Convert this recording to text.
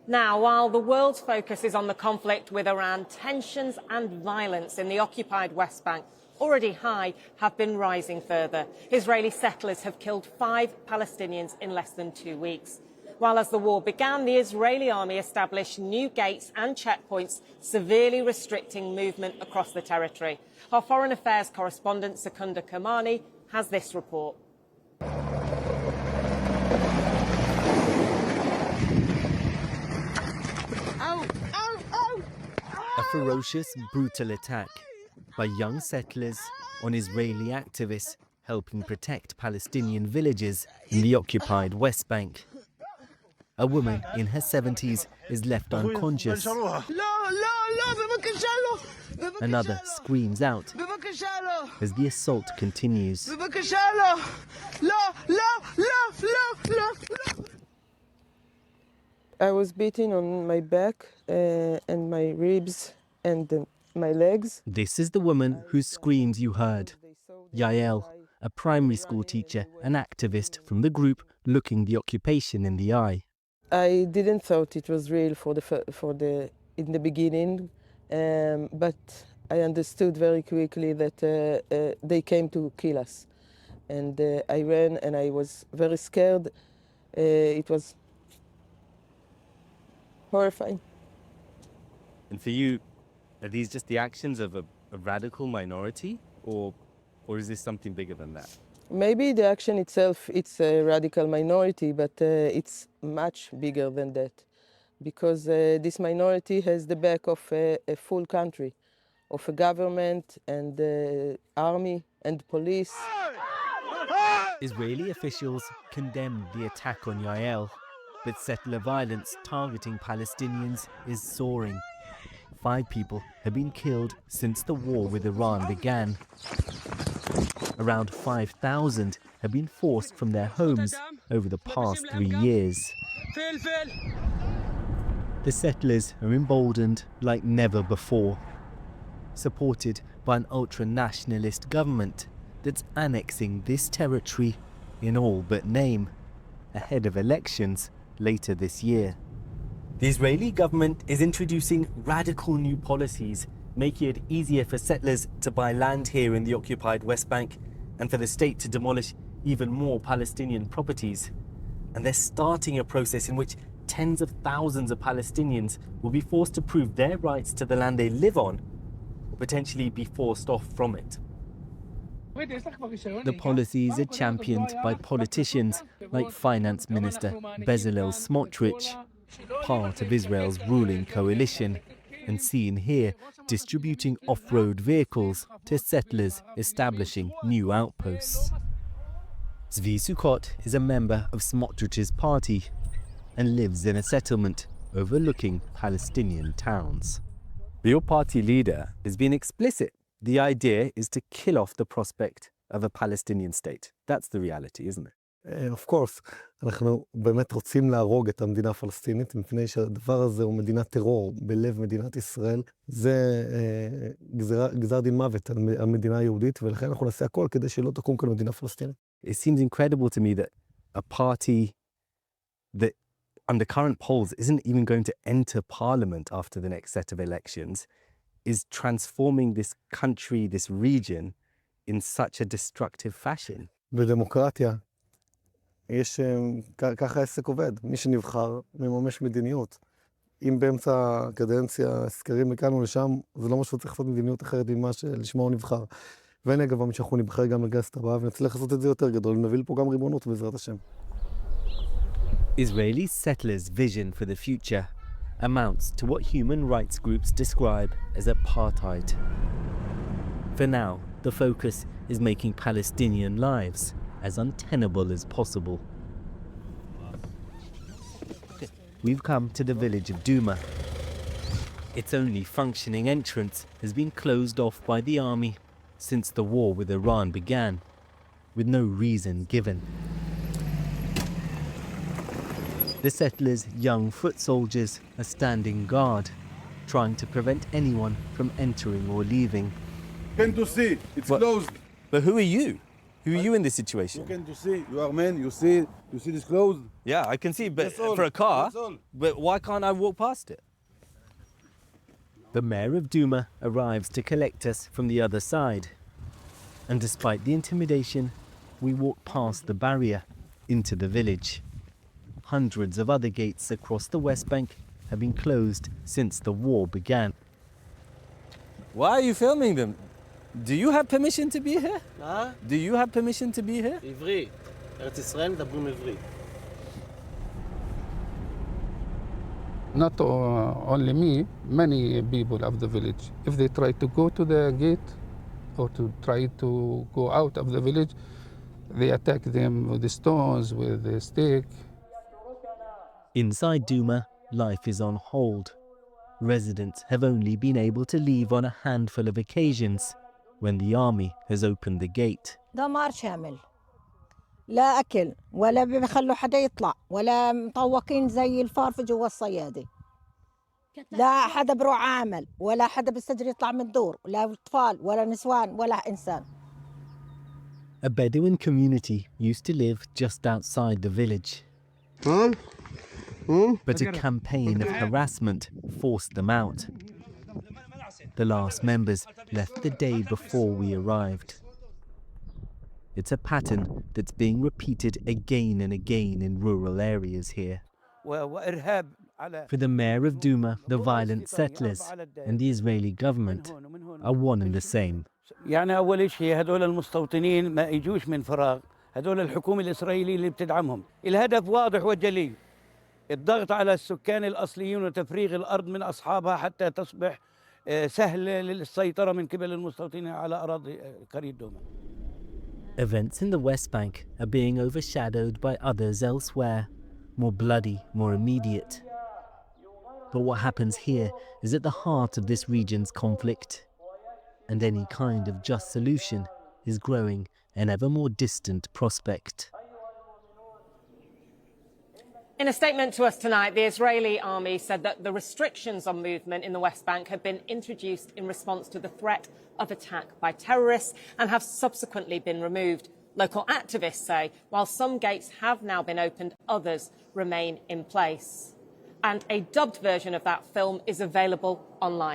Now, while the world's focus is on the conflict with Iran, tensions and violence in the occupied West Bank, already high, have been rising further. Israeli settlers have killed 5 Palestinians in less than 2 weeks. While as the war began, the Israeli army established new gates and checkpoints, severely restricting movement across the territory. Our Foreign Affairs correspondent, Secunda Kermani, has this report. A ferocious, brutal attack by young settlers on Israeli activists helping protect Palestinian villages in the occupied West Bank. A woman in her 70s is left unconscious. Another screams out as the assault continues. I was beaten on my back and my ribs and my legs. This is the woman whose screams you heard. Yael, a primary school teacher and activist from the group looking the occupation in the eye. I didn't thought it was real in the beginning, but I understood very quickly that they came to kill us. And I ran and I was very scared. It was horrifying. And for you, are these just the actions of a radical minority, or is this something bigger than that? Maybe the action itself, it's a radical minority, but it's much bigger than that. Because this minority has the back of a full country, of a government and army and police. Israeli officials condemned the attack on Yael, but settler violence targeting Palestinians is soaring. 5 people have been killed since the war with Iran began. Around 5,000 have been forced from their homes over the past 3 years. The settlers are emboldened like never before, supported by an ultra-nationalist government that's annexing this territory in all but name, ahead of elections later this year. The Israeli government is introducing radical new policies, making it easier for settlers to buy land here in the occupied West Bank and for the state to demolish even more Palestinian properties. And they're starting a process in which tens of thousands of Palestinians will be forced to prove their rights to the land they live on, or potentially be forced off from it. The policies are championed by politicians like Finance Minister Bezalel Smotrich, part of Israel's ruling coalition, and seen here distributing off-road vehicles to settlers establishing new outposts. Zvi Sukkot is a member of Smotrich's party and lives in a settlement overlooking Palestinian towns. Your party leader has been explicit. The idea is to kill off the prospect of a Palestinian state. That's the reality, isn't it? Of course, אנחנו באמת רוצים להרוג את המדינה הפלסטינית, מפני שהדבר הזה הוא מדינת טרור בלב מדינת ישראל. זה גזר דין מוות על המדינה היהודית, ולכן אנחנו נעשה הכל כדי שלא תקום כאן מדינה פלסטינית. It seems incredible to me that a party that under current polls isn't even going to enter parliament after the next set of elections is transforming this country, this region, in such a destructive fashion. בדמוקרטיה, ככה העסק עובד. מי שנבחר מממש מדיניות. אם באמצע הקדנציה סקרים מכאן ולשם, זה לא משהו צריך לעשות מדיניות אחרת ממה שלשמה הוא נבחר. ואני אגב, שאנחנו נבחר גם לגסת הבא, ונצליח לעשות את זה יותר גדול, ונביא פה גם ריבונות בעזרת השם. Israeli settlers' vision for the future amounts to what human rights groups describe as apartheid. For now, the focus is making Palestinian lives as untenable as possible. We've come to the village of Duma. Its only functioning entrance has been closed off by the army since the war with Iran began, with no reason given. The settlers' young foot soldiers are standing guard, trying to prevent anyone from entering or leaving. Can't you see? It's closed. But who are you? Who are you in this You situation? can see, you are men, you see this clothes. Yeah, I can see, but That's all. for a car, That's all. but why can't I walk past it? The mayor of Duma arrives to collect us from the other side. And despite the intimidation, we walk past the barrier into the village. Hundreds of other gates across the West Bank have been closed since the war began. Why are you filming them? Do you have permission to be here? Do you have permission to be here? עברי. ארץ ישראל מדברים עברית. Not only me, many people of the village. If they try to go to the gate or to try to go out of the village, they attack them with the stones, with the stick. Inside Duma, life is on hold. Residents have only been able to leave on a handful of occasions when the army has opened the gate. دمار شامل. لا أكل ولا بيخلوا حدا يطلع ولا مطوقين زي الفار في جوا الصيادة. لا حدا بروح عامل ولا حدا بيستجري يطلع من الدور، لا أطفال ولا نسوان ولا إنسان. A Bedouin community used to live just outside the village. But a campaign of harassment forced them out. The last members left the day before we arrived. It's a pattern that's being repeated again and again in rural areas here. For the mayor of Duma, the violent settlers and the Israeli government are one and the same. يعني أول شيء هذول المستوطنين ما يجوش من فراغ، هذول الحكومة الإسرائيلية اللي بتدعمهم، الهدف واضح وجلي، الضغط على السكان الأصليين وتفريغ الأرض من أصحابها حتى تصبح سهلة للسيطرة من قبل المستوطنين على أراضي قرية دوما. Events in the West Bank are being overshadowed by others elsewhere, more bloody, more immediate. But what happens here is at the heart of this region's conflict, and any kind of just solution is growing an ever more distant prospect. In a statement to us tonight, the Israeli army said that the restrictions on movement in the West Bank have been introduced in response to the threat of attack by terrorists and have subsequently been removed. Local activists say while some gates have now been opened, others remain in place. And a dubbed version of that film is available online.